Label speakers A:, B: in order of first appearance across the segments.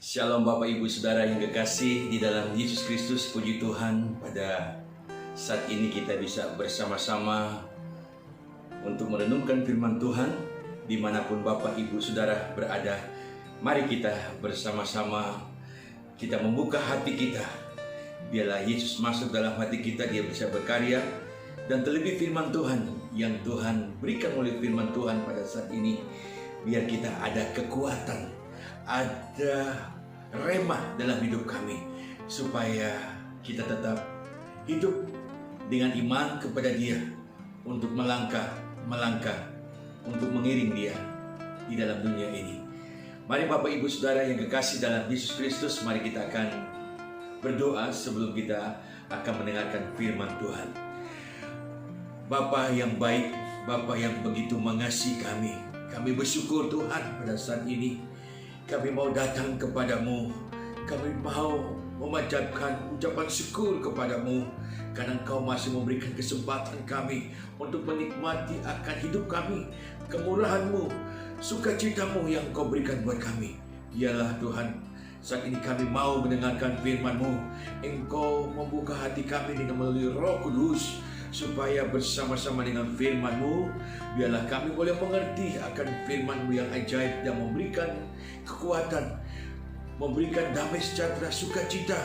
A: Shalom Bapak Ibu Saudara yang kekasih di dalam Yesus Kristus. Puji Tuhan, pada saat ini kita bisa bersama-sama untuk merenungkan firman Tuhan. Dimanapun Bapak Ibu Saudara berada, mari kita bersama-sama kita membuka hati kita. Biarlah Yesus masuk dalam hati kita, Dia bisa berkarya. Dan terlebih firman Tuhan yang Tuhan berikan oleh firman Tuhan pada saat ini, biar kita ada kekuatan, ada remah dalam hidup kami, supaya kita tetap hidup dengan iman kepada Dia, untuk melangkah, untuk mengiring Dia di dalam dunia ini. Mari Bapak Ibu Saudara yang kekasih dalam Yesus Kristus, mari kita akan berdoa sebelum kita akan mendengarkan firman Tuhan. Bapa yang baik, Bapa yang begitu mengasihi kami bersyukur Tuhan pada saat ini. Kami mau datang kepadamu, kami mau memanjatkan ucapan syukur kepadamu, karena Engkau masih memberikan kesempatan kami untuk menikmati akan hidup kami, kemurahan-Mu, sukacita-Mu yang Engkau berikan buat kami. Biarlah Tuhan, saat ini kami mau mendengarkan firman-Mu. Engkau membuka hati kami dengan melalui Roh Kudus, supaya bersama-sama dengan firman-Mu, biarlah kami boleh mengerti akan firman-Mu yang ajaib, yang memberikan kekuatan, memberikan damai sejahtera, sukacita,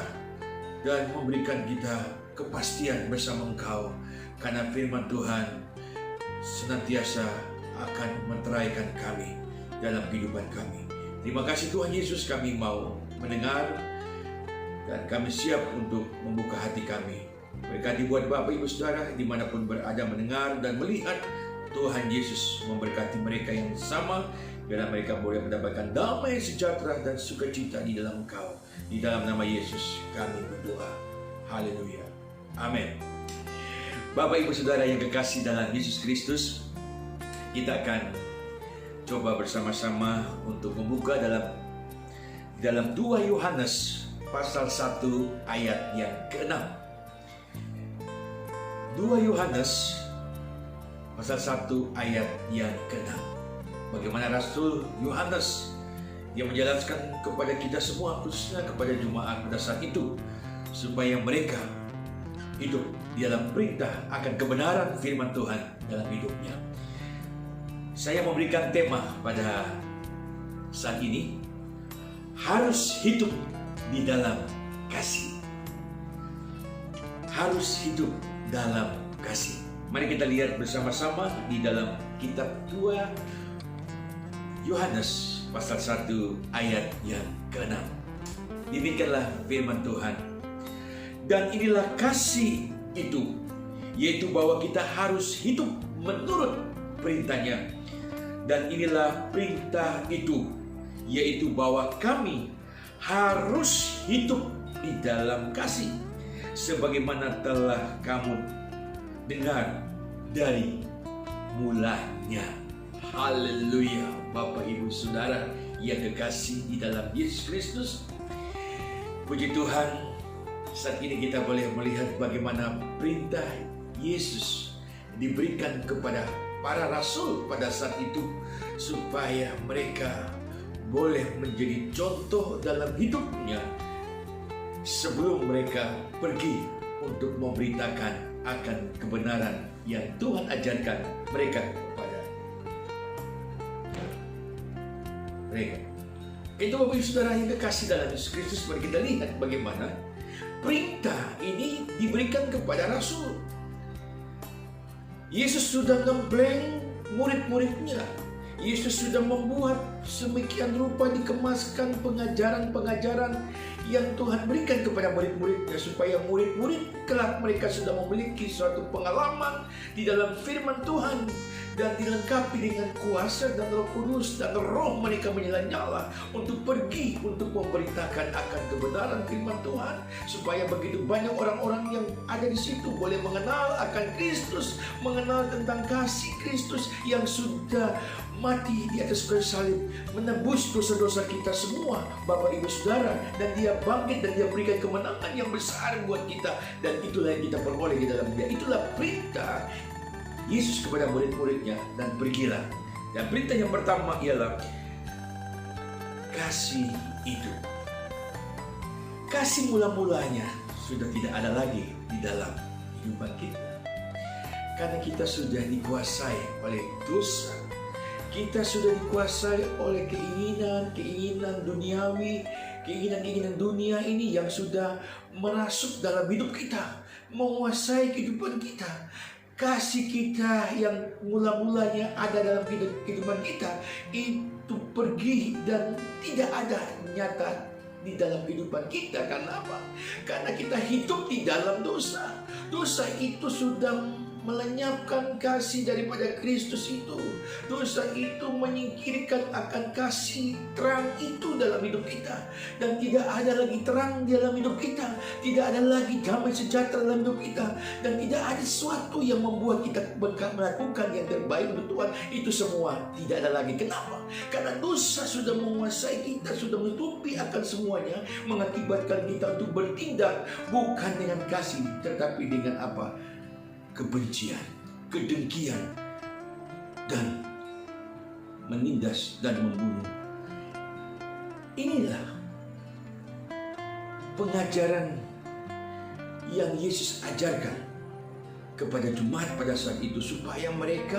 A: dan memberikan kita kepastian bersama Engkau. Karena firman Tuhan senantiasa akan menteraikan kami dalam kehidupan kami. Terima kasih Tuhan Yesus, kami mau mendengar dan kami siap untuk membuka hati kami. Berkati buat Bapak Ibu Saudara dimanapun berada mendengar dan melihat. Tuhan Yesus memberkati mereka yang sama, biar mereka boleh mendapatkan damai sejahtera dan sukacita di dalam Engkau. Di dalam nama Yesus kami berdoa. Haleluya. Amin. Bapak Ibu Saudara yang kekasih dalam Yesus Kristus, kita akan coba bersama-sama untuk membuka dalam 2 Yohanes pasal 1 ayat yang ke-6. 2 Yohanes pasal 1 ayat yang ke-6. Bagaimana Rasul Yohanes yang menjelaskan kepada kita semua, khususnya kepada jemaat pada saat itu, supaya mereka hidup di dalam perintah akan kebenaran firman Tuhan dalam hidupnya. Saya memberikan tema pada saat ini, harus hidup di dalam kasih. Harus hidup dalam kasih. Mari kita lihat bersama-sama di dalam kitab 2 Yohanes pasal 1 ayat yang ke-6. Demikianlah firman Tuhan. Dan inilah kasih itu, yaitu bahwa kita harus hidup menurut perintahnya. Dan inilah perintah itu, yaitu bahwa kami harus hidup di dalam kasih, sebagaimana telah kamu dengar dari mulanya. Haleluya. Bapak Ibu Saudara yang kekasih di dalam Yesus Kristus, puji Tuhan, saat ini kita boleh melihat bagaimana perintah Yesus diberikan kepada para rasul pada saat itu, supaya mereka boleh menjadi contoh dalam hidupnya sebelum mereka pergi untuk memberitakan akan kebenaran yang Tuhan ajarkan mereka kepada mereka. Itu Bapak Ibu Saudara yang kekasih dalam Yesus Kristus, mari kita lihat bagaimana perintah ini diberikan kepada rasul. Yesus sudah ngebleng murid-muridnya. Yesus sudah membuat semikian rupa, dikemaskan pengajaran-pengajaran yang Tuhan berikan kepada murid-muridnya, supaya murid-murid kelak mereka sudah memiliki suatu pengalaman di dalam firman Tuhan dan dilengkapi dengan kuasa dan Roh Kudus, dan roh mereka menyala-nyala untuk pergi untuk memberitakan akan kebenaran firman Tuhan, supaya begitu banyak orang-orang yang ada di situ boleh mengenal akan Kristus, mengenal tentang kasih Kristus yang sudah mati di atas kayu salib, menebus dosa-dosa kita semua, Bapak Ibu Saudara, dan Dia bangkit dan Dia berikan kemenangan yang besar buat kita, dan itulah yang kita peroleh di dalam Dia. Itulah perintah Yesus kepada murid-muridnya, dan pergilah. Dan perintah yang pertama ialah kasih itu. kasih mula-mulanya sudah tidak ada lagi di dalam kehidupan kita. Karena kita sudah dikuasai oleh dosa. Kita sudah dikuasai oleh keinginan duniawi, keinginan dunia ini yang sudah merasuk dalam hidup kita, menguasai kehidupan kita. Kasih kita yang mula-mulanya ada dalam kehidupan kita itu pergi dan tidak ada nyata di dalam kehidupan kita. Karena apa? Karena kita hidup di dalam dosa. Dosa itu sudah melenyapkan kasih daripada Kristus itu. Dosa itu menyingkirkan akan kasih terang itu dalam hidup kita. Dan tidak ada lagi terang di dalam hidup kita. Tidak ada lagi damai sejahtera dalam hidup kita. Dan tidak ada sesuatu yang membuat kita melakukan yang terbaik untuk Tuhan. Itu semua tidak ada lagi. Kenapa? Karena dosa sudah menguasai kita, sudah menutupi akan semuanya, mengakibatkan kita untuk bertindak bukan dengan kasih, tetapi dengan apa? Kebencian, kedengkian, dan menindas dan membunuh. Inilah pengajaran yang Yesus ajarkan kepada jemaat pada saat itu, supaya mereka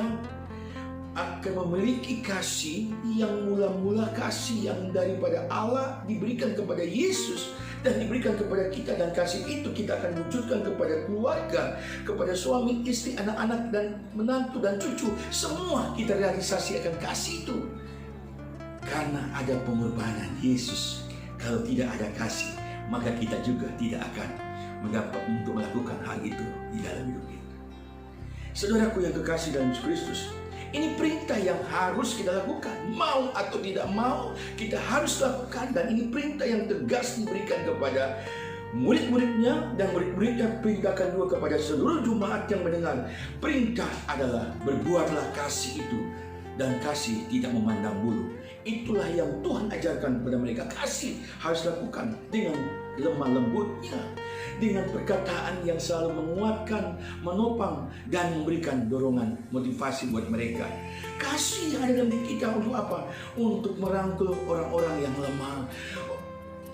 A: akan memiliki kasih yang mula-mula kasih yang daripada Allah diberikan kepada Yesus dan diberikan kepada kita, dan kasih itu kita akan wujudkan kepada keluarga, kepada suami, istri, anak-anak, dan menantu dan cucu. Semua kita realisasi akan kasih itu karena ada pengorbanan Yesus. Kalau tidak ada kasih, maka kita juga tidak akan mendapat untuk melakukan hal itu di dalam hidup kita. Saudaraku yang kekasih dalam Kristus, ini perintah yang harus kita lakukan. Mau atau tidak mau, kita harus lakukan. Dan ini perintah yang tegas diberikan kepada murid-muridnya, dan murid-muridnya perintahkan juga kepada seluruh jemaat yang mendengar. Perintah adalah berbuatlah kasih itu, dan kasih tidak memandang bulu. Itulah yang Tuhan ajarkan kepada mereka. Kasih harus lakukan dengan lemah lembutnya, dengan perkataan yang selalu menguatkan, menopang, dan memberikan dorongan, motivasi buat mereka. Kasih yang ada dalam diri kita untuk apa? Untuk merangkul orang-orang yang lemah.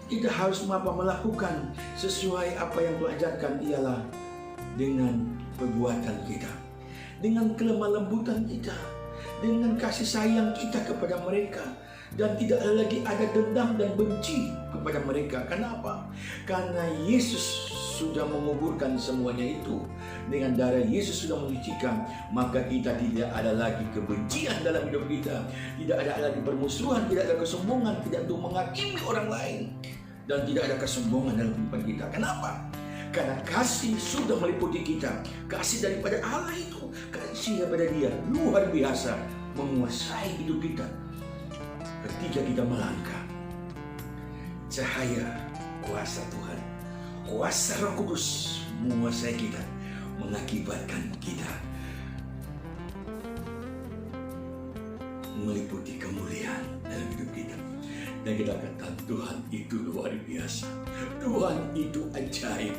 A: Kita harus melakukan sesuai apa yang Tuhan ajarkan, ialah dengan perbuatan kita, dengan kelemah lembutan kita, dengan kasih sayang kita kepada mereka. Dan tidak lagi ada dendam dan benci kepada mereka. Kenapa? Karena Yesus sudah menguburkan semuanya itu. Dengan darah Yesus sudah menyucikan, maka kita tidak ada lagi kebencian dalam hidup kita. Tidak ada lagi permusuhan, tidak ada kesombongan, tidak untuk menghakimi orang lain, dan tidak ada kesombongan dalam kehidupan kita. Kenapa? Karena kasih sudah meliputi kita. Kasih daripada Allah itu, kasih daripada Dia luar biasa menguasai hidup kita. Ketika kita melangkah, cahaya kuasa Tuhan, kuasa Roh Kudus menguasai kita, mengakibatkan kita meliputi kemuliaan dalam hidup kita. Dan kita katakan, Tuhan itu luar biasa, Tuhan itu ajaib.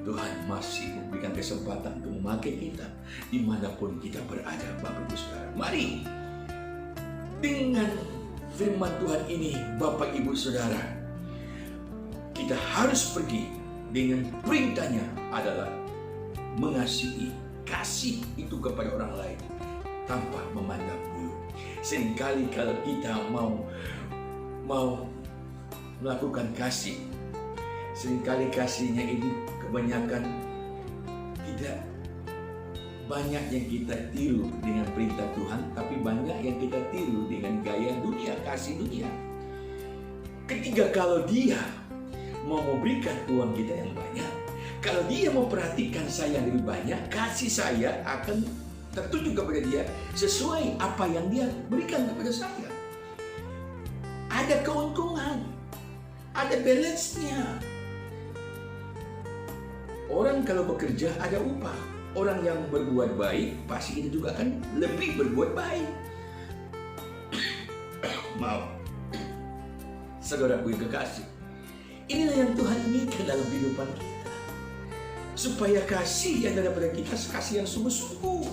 A: Tuhan masih memberikan kesempatan untuk memakai kita dimanapun kita berada. Bapak Ibu Saudara, mari dengan firman Tuhan ini, Bapak Ibu Saudara, kita harus pergi dengan perintahnya adalah mengasihi, kasih itu kepada orang lain tanpa memandang bulu. Seringkali kalau kita mau melakukan kasih, seringkali kasihnya ini kebanyakan tidak banyak yang kita tiru dengan perintah Tuhan, tapi banyak yang kita tiru dengan gaya dunia, kasih dunia. Ketika kalau Dia mau memberikan uang kita yang banyak, kalau Dia mau perhatikan saya lebih banyak, kasih saya akan tertuju kepada Dia sesuai apa yang Dia berikan kepada saya. Ada keuntungan, ada balance-nya. Orang kalau bekerja ada upah. Orang yang berbuat baik pasti kita juga akan lebih berbuat baik. Mau, saudaraku yang kekasih, inilah yang Tuhan inginkan dalam kehidupan kita, supaya kasih yang ada pada kita, kasih yang sungguh-sungguh,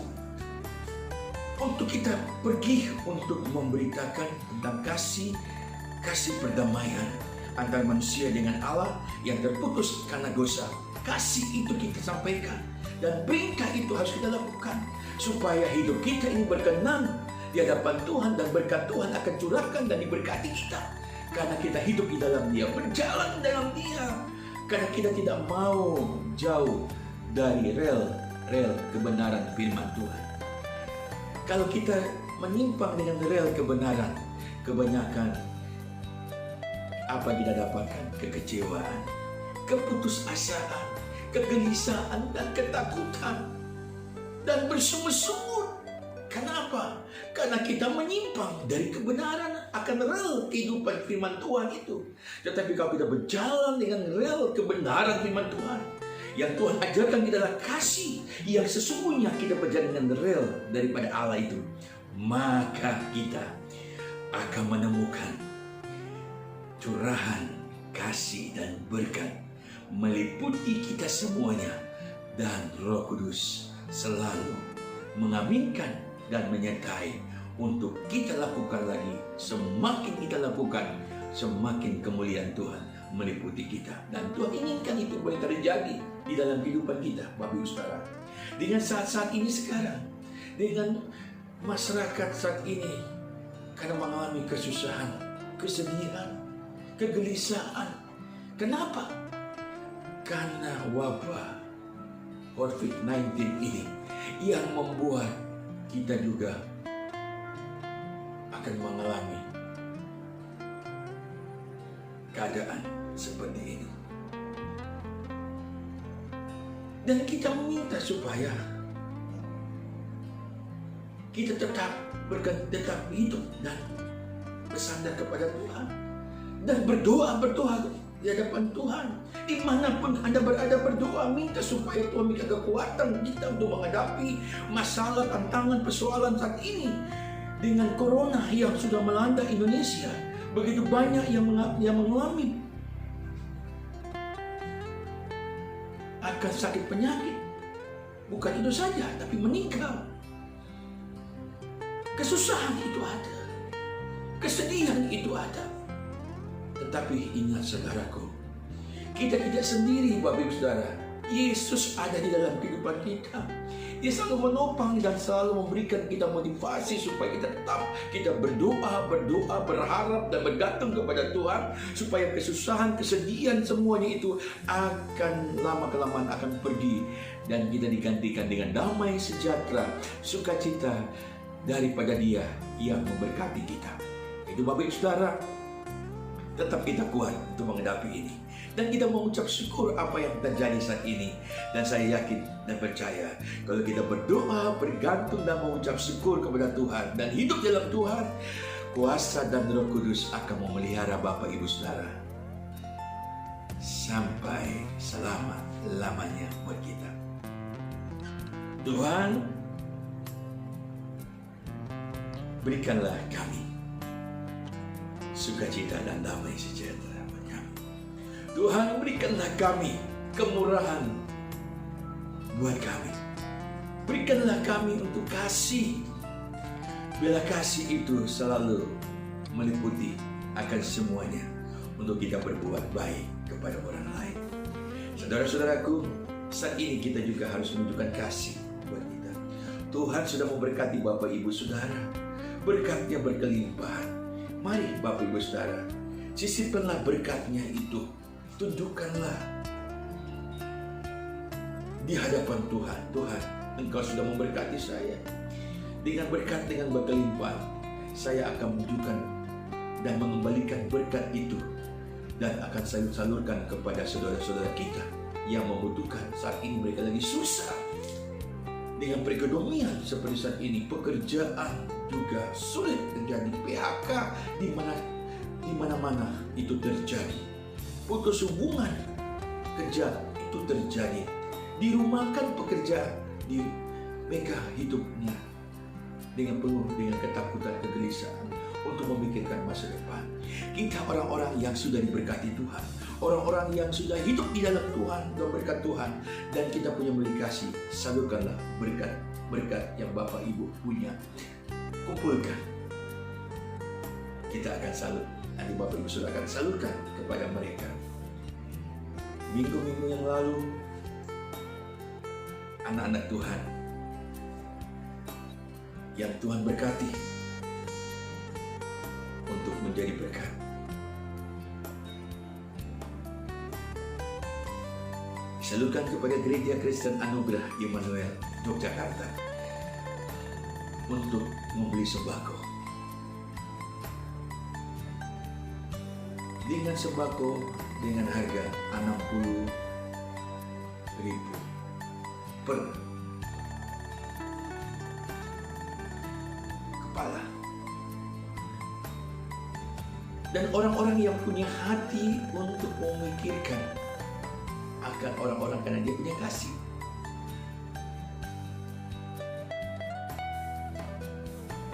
A: untuk kita pergi untuk memberitakan tentang kasih perdamaian, antara manusia dengan Allah yang terputus karena dosa. Kasih itu kita sampaikan, dan perintah itu harus kita lakukan supaya hidup kita ini berkenan di hadapan Tuhan, dan berkat Tuhan akan curahkan dan diberkati kita karena kita hidup di dalam Dia, berjalan dalam Dia, karena kita tidak mau jauh dari rel kebenaran firman Tuhan. Kalau kita menyimpang dengan rel kebenaran, kebanyakan apa yang kita dapatkan? Kekecewaan, keputusasaan, kegelisahan, dan ketakutan, dan bersungut-sungut. Kenapa? Karena kita menyimpang dari kebenaran akan rel kehidupan firman Tuhan itu. Tetapi kalau kita berjalan dengan rel kebenaran firman Tuhan, yang Tuhan ajarkan kita adalah kasih, yang sesungguhnya kita berjalan dengan rel daripada Allah itu, maka kita akan menemukan curahan kasih dan berkat meliputi kita semuanya, dan Roh Kudus selalu mengaminkan dan menyertai untuk kita lakukan lagi. Semakin kita lakukan, semakin kemuliaan Tuhan meliputi kita, dan Tuhan inginkan itu boleh terjadi di dalam kehidupan kita, Bapak Ibu Saudara. Dengan saat-saat ini sekarang, dengan masyarakat saat ini, karena mengalami kesusahan, kesedihan, kegelisahan. Kenapa? Karena wabah COVID-19 ini yang membuat kita juga akan mengalami keadaan seperti ini. Dan kita meminta supaya kita tetap hidup dan bersandar kepada Tuhan, dan berdoa di hadapan Tuhan. Dimanapun Anda berada, berdoa, minta supaya Tuhan berikan kekuatan kita untuk menghadapi masalah, tantangan, persoalan saat ini. Dengan corona yang sudah melanda Indonesia, begitu banyak yang mengalami akan sakit penyakit. Bukan itu saja, tapi meninggal. Kesusahan itu ada, kesedihan itu ada. Tetapi ingat saudaraku, kita tidak sendiri, Bapak Ibu Saudara. Yesus ada di dalam kehidupan kita. Dia selalu menopang dan selalu memberikan kita motivasi supaya kita berdoa, berharap dan bergantung kepada Tuhan, supaya kesusahan, kesedihan semuanya itu akan lama-kelamaan akan pergi, dan kita digantikan dengan damai sejahtera, sukacita daripada Dia yang memberkati kita. Itu Bapak Ibu Saudara, tetap kita kuat untuk menghadapi ini. Dan kita mengucap syukur apa yang terjadi saat ini. Dan saya yakin dan percaya, kalau kita berdoa, bergantung dan mengucap syukur kepada Tuhan, dan hidup dalam Tuhan, kuasa dan Roh Kudus akan memelihara Bapak Ibu Saudara sampai selama-lamanya buat kita. Tuhan, berikanlah kami sukacita dan damai sejahtera. Tuhan, berikanlah kami kemurahan buat kami. Berikanlah kami untuk kasih. Bila kasih itu selalu meliputi akan semuanya, untuk kita berbuat baik kepada orang lain. Saudara-saudaraku, saat ini kita juga harus menunjukkan kasih buat kita. Tuhan sudah memberkati Bapak Ibu Saudara, berkatnya berkelimpahan. Mari Bapak Ibu Saudara, sisipkanlah berkatnya itu, tunjukkanlah di hadapan Tuhan. Tuhan, Engkau sudah memberkati saya dengan berkat, dengan berkelimpahan. Saya akan menunjukkan dan mengembalikan berkat itu, dan akan saya salurkan kepada saudara-saudara kita yang membutuhkan. Saat ini mereka lagi susah dengan perekonomian seperti saat ini, pekerjaan juga sulit terjadi, PHK di mana-mana itu terjadi. Putus hubungan kerja itu terjadi, dirumahkan pekerjaan, di mereka hidupnya dengan penuh dengan ketakutan, kegelisahan untuk memikirkan masa depan. Kita orang-orang yang sudah diberkati Tuhan, orang-orang yang sudah hidup di dalam Tuhan dan berkat Tuhan, dan kita punya milik kasih, salurkanlah berkat yang Bapak Ibu punya, kumpulkan. Kita akan salut nanti Bapak Ibu Saudara akan salurkan kepada mereka. Minggu-minggu yang lalu, anak-anak Tuhan yang Tuhan berkati untuk menjadi berkat, disalurkan kepada Gereja Kristen Anugerah Immanuel Yogyakarta untuk membeli sembako. Dengan sembako dengan harga 60.000 per kepala. Dan orang-orang yang punya hati untuk memikirkan akan orang-orang karena dia punya kasih.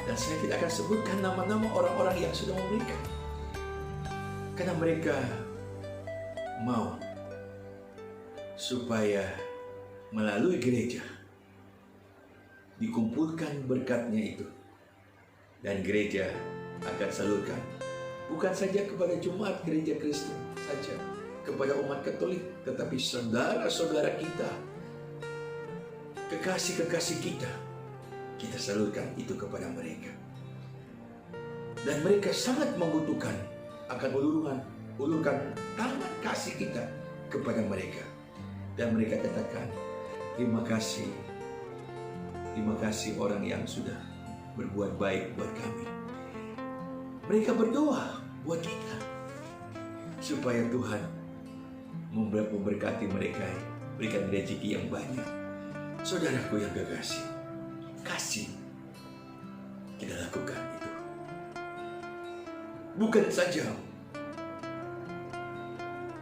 A: Dan saya tidak akan sebutkan nama-nama orang-orang yang sudah memberikan, karena mereka mau supaya melalui gereja dikumpulkan berkatnya itu, dan gereja akan salurkan bukan saja kepada jemaat gereja Kristen saja, kepada umat Katolik, tetapi saudara-saudara kita, kekasih-kekasih kita salurkan itu kepada mereka. Dan mereka sangat membutuhkan, akan ulurkan tangan kasih kita kepada mereka. Dan mereka katakan, terima kasih orang yang sudah berbuat baik buat kami. Mereka berdoa buat kita supaya Tuhan memberkati mereka, berikan rezeki yang banyak. Saudaraku yang kekasih, kasih kita lakukan itu. Bukan saja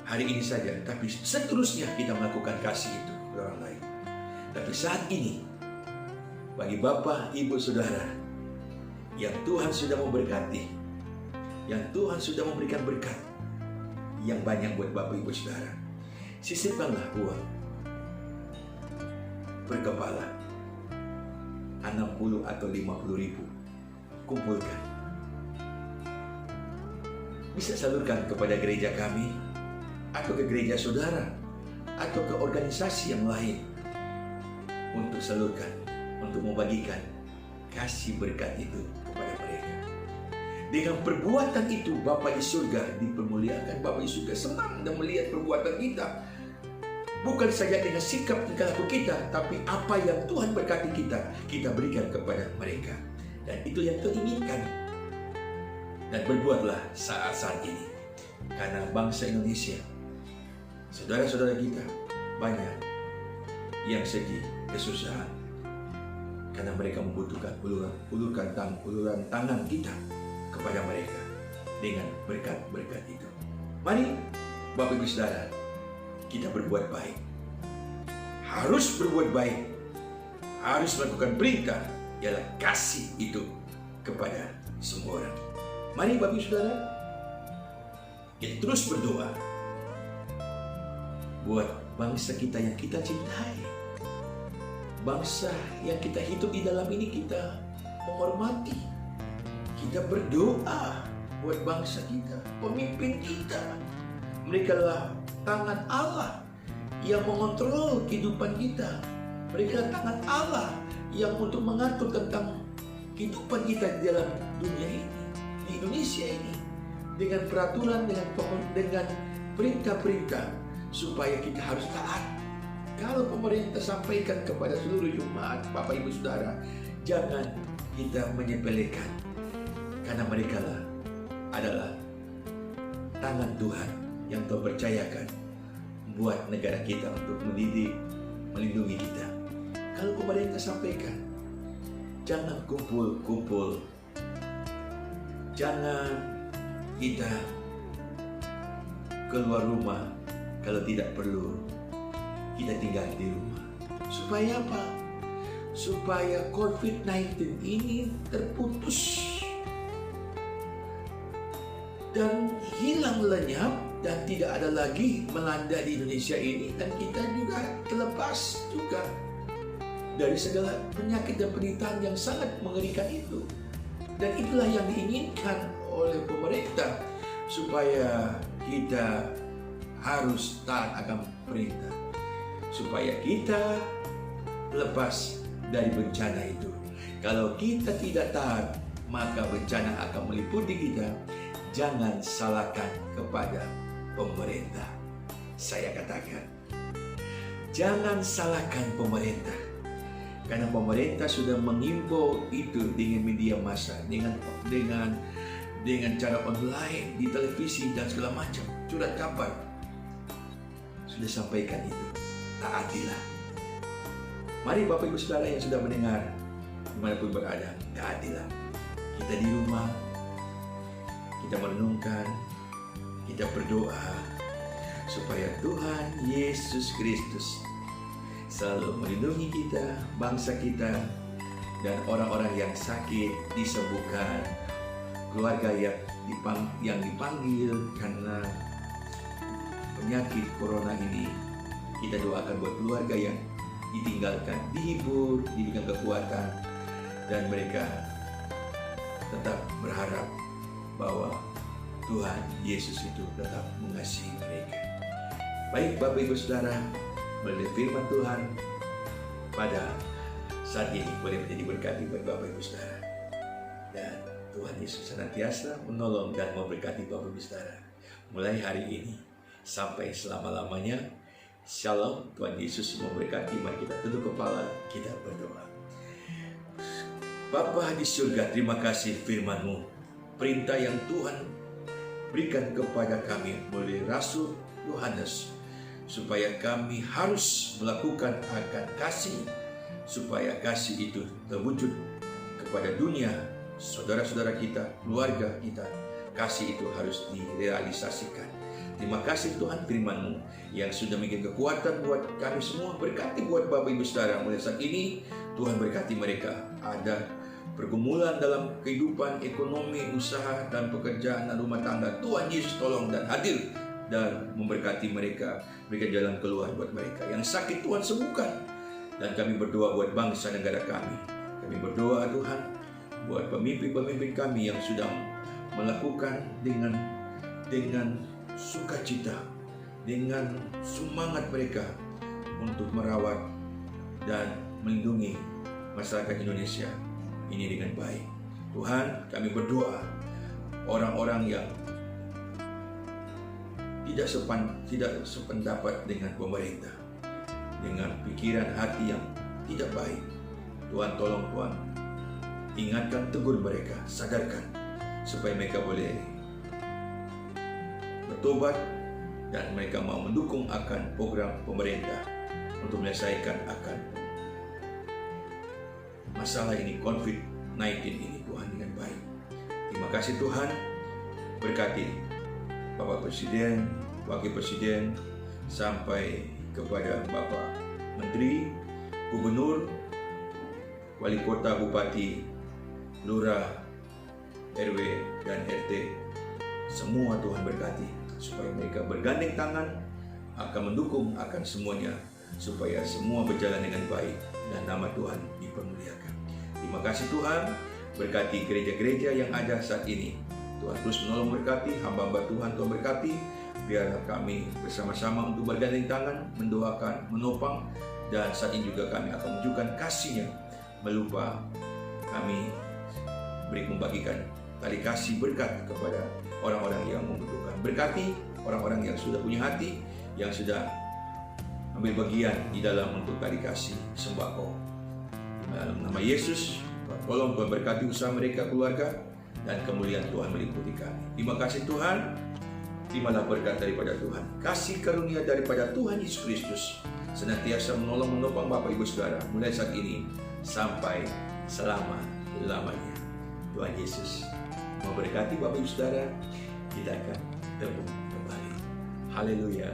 A: hari ini saja, tapi seterusnya kita melakukan kasih itu kepada orang lain. Tapi saat ini, bagi Bapak, Ibu, Saudara yang Tuhan sudah memberkati, yang Tuhan sudah memberikan berkat yang banyak buat Bapak, Ibu, Saudara, sisipkanlah uang per kepala 60 atau 50.000. Kumpulkan, bisa salurkan kepada gereja kami, atau ke gereja saudara, atau ke organisasi yang lain, untuk salurkan, untuk membagikan kasih berkat itu kepada mereka. Dengan perbuatan itu, Bapa di surga dipermuliakan. Bapa di surga senang dan melihat perbuatan kita. Bukan saja dengan sikap tingkah laku kita, tapi apa yang Tuhan berkati kita berikan kepada mereka. Dan itu yang Tuhan inginkan. Dan berbuatlah saat-saat ini, karena bangsa Indonesia, saudara-saudara kita, banyak yang sedih, kesusahan, karena mereka membutuhkan uluran tangan kita kepada mereka dengan berkat-berkat itu. Mari Bapak Ibu Saudara, kita berbuat baik. Harus berbuat baik, harus melakukan perintah, ialah kasih itu kepada semua orang. Mari Bapak Ibu Saudara, kita terus berdoa buat bangsa kita yang kita cintai, bangsa yang kita hidup di dalam ini kita menghormati. Kita berdoa buat bangsa kita, pemimpin kita. Mereka lah tangan Allah yang mengontrol kehidupan kita. Mereka lah tangan Allah yang untuk mengatur tentang kehidupan kita di dalam dunia ini, di Indonesia ini, dengan peraturan, dengan perintah-perintah, supaya kita harus taat. Kalau pemerintah sampaikan kepada seluruh jemaat, Bapak Ibu Saudara, jangan kita menyepelekan, karena mereka lah adalah tangan Tuhan yang Tuhan percayakan buat negara kita untuk mendidik, melindungi kita. Kalau pemerintah sampaikan, jangan kumpul-kumpul, jangan kita keluar rumah kalau tidak perlu, kita tinggal di rumah. Supaya apa? Supaya COVID-19 ini terputus dan hilang lenyap, dan tidak ada lagi melanda di Indonesia ini, dan kita juga terlepas juga dari segala penyakit dan penderitaan yang sangat mengerikan itu. Dan itulah yang diinginkan oleh pemerintah, supaya kita harus taat akan perintah, supaya kita lepas dari bencana itu. Kalau kita tidak taat, maka bencana akan meliputi kita. Jangan salahkan kepada pemerintah. Saya katakan, jangan salahkan pemerintah, karena pemerintah sudah mengimbau itu dengan media massa, dengan cara online, di televisi dan segala macam. Surat kabar sudah sampaikan itu. Taatilah. Mari Bapak Ibu Saudara yang sudah mendengar, dimanapun berada, taatilah. Kita di rumah, kita merenungkan, kita berdoa supaya Tuhan Yesus Kristus selalu melindungi kita, bangsa kita, dan orang-orang yang sakit disembuhkan, keluarga yang dipanggil karena penyakit corona ini. Kita doakan buat keluarga yang ditinggalkan, dihibur, diberikan kekuatan, dan mereka tetap berharap bahwa Tuhan Yesus itu tetap mengasihi mereka. Baik Bapak Ibu Saudara, melalui firman Tuhan pada saat ini boleh menjadi berkati buat Bapak Ibu Saudara. Dan Tuhan Yesus senantiasa menolong dan memberkati Bapak Ibu Saudara mulai hari ini sampai selama-lamanya. Shalom, Tuhan Yesus memberkati. Mari kita tunduk kepala, kita berdoa. Bapa di surga, terima kasih firman-Mu, perintah yang Tuhan berikan kepada kami melalui Rasul Yohanes, supaya kami harus melakukan akan kasih, supaya kasih itu terwujud kepada dunia, saudara-saudara kita, keluarga kita. Kasih itu harus direalisasikan. Terima kasih Tuhan firman-Mu yang sudah memberikan kekuatan buat kami semua. Berkati buat Bapak Ibu Saudara mulai saat ini. Tuhan berkati mereka. Ada pergumulan dalam kehidupan ekonomi, usaha, dan pekerjaan dan rumah tangga. Tuhan Yesus tolong dan hadir dan memberkati mereka. Berikan jalan keluar buat mereka. Yang sakit Tuhan sembuhkan. Dan kami berdoa buat bangsa negara kami. Kami berdoa Tuhan buat pemimpin-pemimpin kami yang sudah melakukan dengan sukacita, dengan semangat mereka untuk merawat dan melindungi masyarakat Indonesia ini dengan baik. Tuhan, kami berdoa orang-orang yang tidak sependapat dengan pemerintah, dengan pikiran hati yang tidak baik, Tuhan tolong, Tuhan ingatkan, tegur mereka, sadarkan supaya mereka boleh bertobat dan mereka mau mendukung akan program pemerintah untuk menyelesaikan akan masalah ini, COVID-19 ini, Tuhan, dengan baik. Terima kasih Tuhan, berkati Bapak Presiden, Wakil Presiden, sampai kepada Bapak Menteri, Gubernur, Wali Kota, Bupati, Lurah, RW, dan RT. Semua Tuhan berkati, supaya mereka bergandeng tangan akan mendukung akan semuanya, supaya semua berjalan dengan baik dan nama Tuhan dipermuliakan. Terima kasih Tuhan, berkati gereja-gereja yang ada saat ini. Tuhan terus menolong, berkati hamba-hamba Tuhan, Tuhan berkati. Biar kami bersama-sama untuk bergandeng tangan, mendoakan, menopang, dan saat ini juga kami akan menunjukkan kasih-Nya. Melupa kami membagikan tali kasih berkat kepada orang-orang yang membutuhkan. Berkati orang-orang yang sudah punya hati, yang sudah ambil bagian di dalam untuk tali kasih sembako. Dalam nama Yesus, tolong Tuhan berkati usaha mereka, keluarga, dan kemuliaan Tuhan meliputi kami. Terima kasih Tuhan, terimalah berkat daripada Tuhan. Kasih karunia daripada Tuhan Yesus Kristus senantiasa menolong menopang Bapak Ibu Saudara mulai saat ini sampai selama-lamanya. Tuhan Yesus memberkati Bapak Ibu Saudara. Kita akan bertemu kembali. Haleluya.